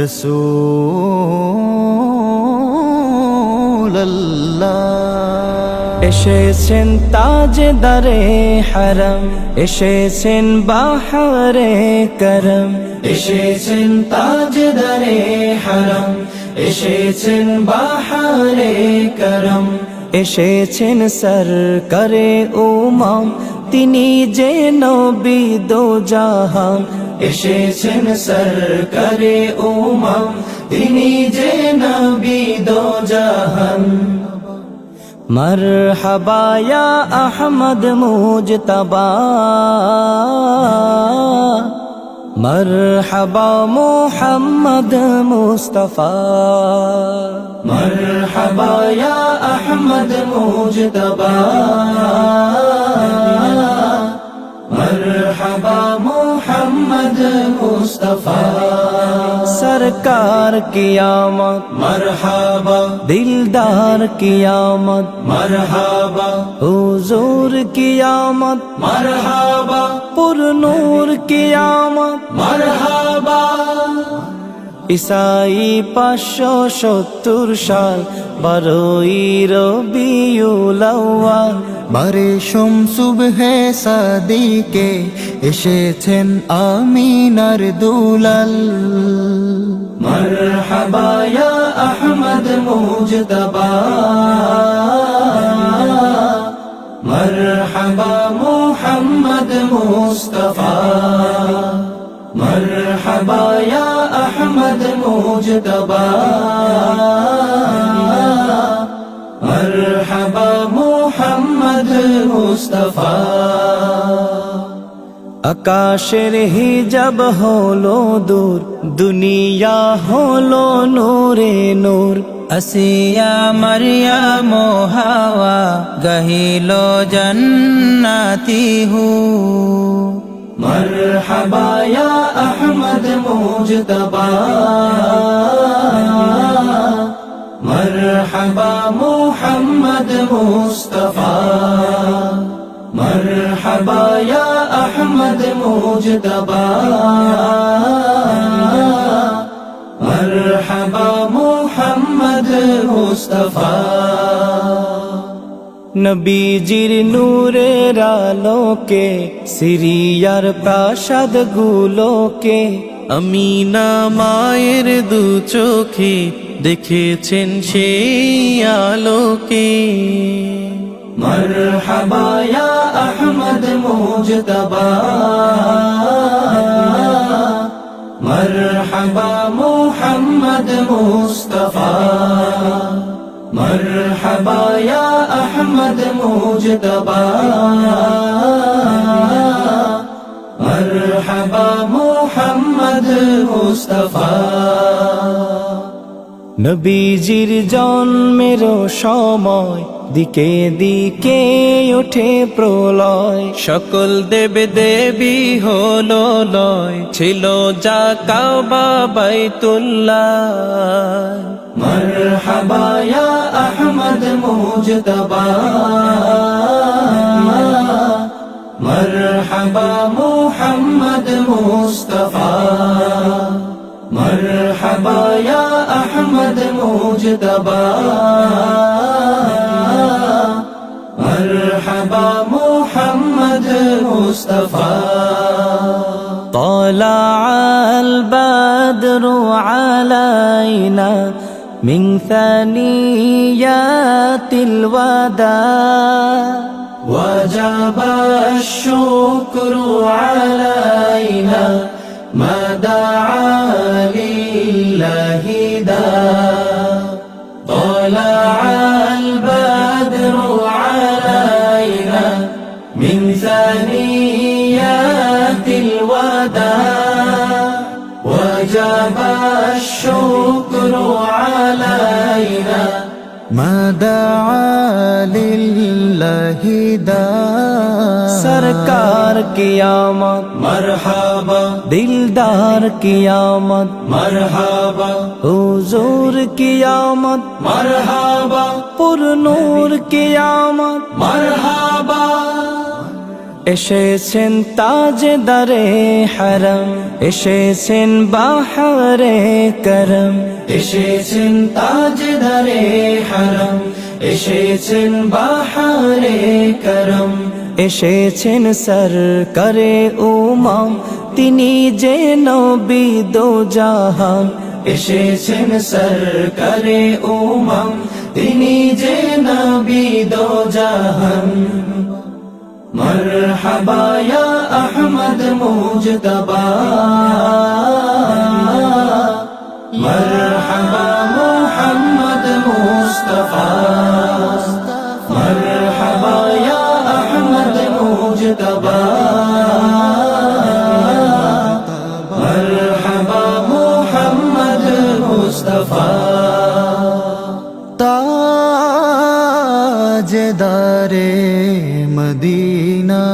রাসূলুল্লাহ। এসেছেন তাজদারে হারাম, এসেছেন বাহারে করম, এসেছেন তাজদারে হারাম, এসেছেন বাহারে করম। এসেছেন সরকারে উমাম, তিনি যে নবী দো জাহান। এসেছেন সরকারে উমাম, তিনি যে নবী দো জাহান। মরহবা ইয়া আহমদ মুজতবা, মরহবা মুহাম্মদ মুস্তাফা। মরহবা ইয়া আহমদ মুজতবা, মরহবা মুহাম্মদ মুস্তাফা। सरकार की आमद मरहबा, दिलदार की आमद मरहबा, हुजूर की आमद मरहबा, पुरनूर की आमद मरहबा। ईसाई 570 साल 12 রবিউল আউয়াল। বারে সুবহে সাদিকে এসেছেন আমিনার দুলাল। মরহবা ইয়া আহমদ মুজতবা, মরহবা মুহাম্মদ মুস্তাফা। মরহবা ইয়া আহমদ মুজতবা, মরহবা মুহাম্মদ মুস্তাফা। আকাশের হিজাব হলো দূর, দুনিয়া হলো নূরে নূর। আসিয়া মারইয়াম হাওয়া গহিল জান্নাতি হু। মরহবা ইয়া আহমদ মুজতবা, মরহবা মুহাম্মদ মুস্তাফা। মরহবা ইয়া আহমদ মুজতবা, মরহবা মুহাম্মদ মুস্তাফা। নবীজির নূরের আলোকে সিরিয়ার প্রাসাদ গুলোকে আমিনা মায়ের দু চোখে দেখেছেন সেই আলোকে। মরহবা ইয়া আহমদ মুজতবা, মরহবা মুহাম্মদ মুস্তাফা। মরহবা ইয়া আহমদ মুজতবা, মরহবা মুহাম্মদ মুস্তাফা। নবীজির জন্মের সময় দিকে দিকে ওঠে প্রলয়। সকল দেব দেবী হলো লয়, ছিল যা কাবা বাইতুল্লাহ। মরহবা ইয়া আহমদ মুজতবা, মরহবা মুহাম্মদ মুস্তাফা। মরহবা ইয়া আহমদ মুজতবা, মরহবা মুহাম্মদ মুস্তাফা। طلع البدر علينا من ثنيات الوداع، وجب الشكر علينا ما دعا لله داع. طلع البدر علينا من ثنيات الوداع، وجب الشكر علينا ما دعا لله داع. सरकार की आमद मरहबा, दिलदार की आमद मरहबा, हुजूर की आमद मरहबा, पुरनूर की आमद मरहबा. এসেছেন তাজদারে হারাম, এসেছেন বাহারে করম, এসেছেন তাজদারে হারাম, এসেছেন বাহারে করম, এসেছেন সরকারে উমাম, তিনি যে নবী দো জাহান, এসেছেন সরকারে উমাম, তিনি যে নবী দো জাহান। মরহবা ইয়া আহমদ মুজতবা, মরহবা মুহাম্মদ মুস্তাফা, মরহবা ইয়া আহমদ মুজতবা, মরহবা মুহাম্মদ মুস্তাফা। তাজদারে মদিনা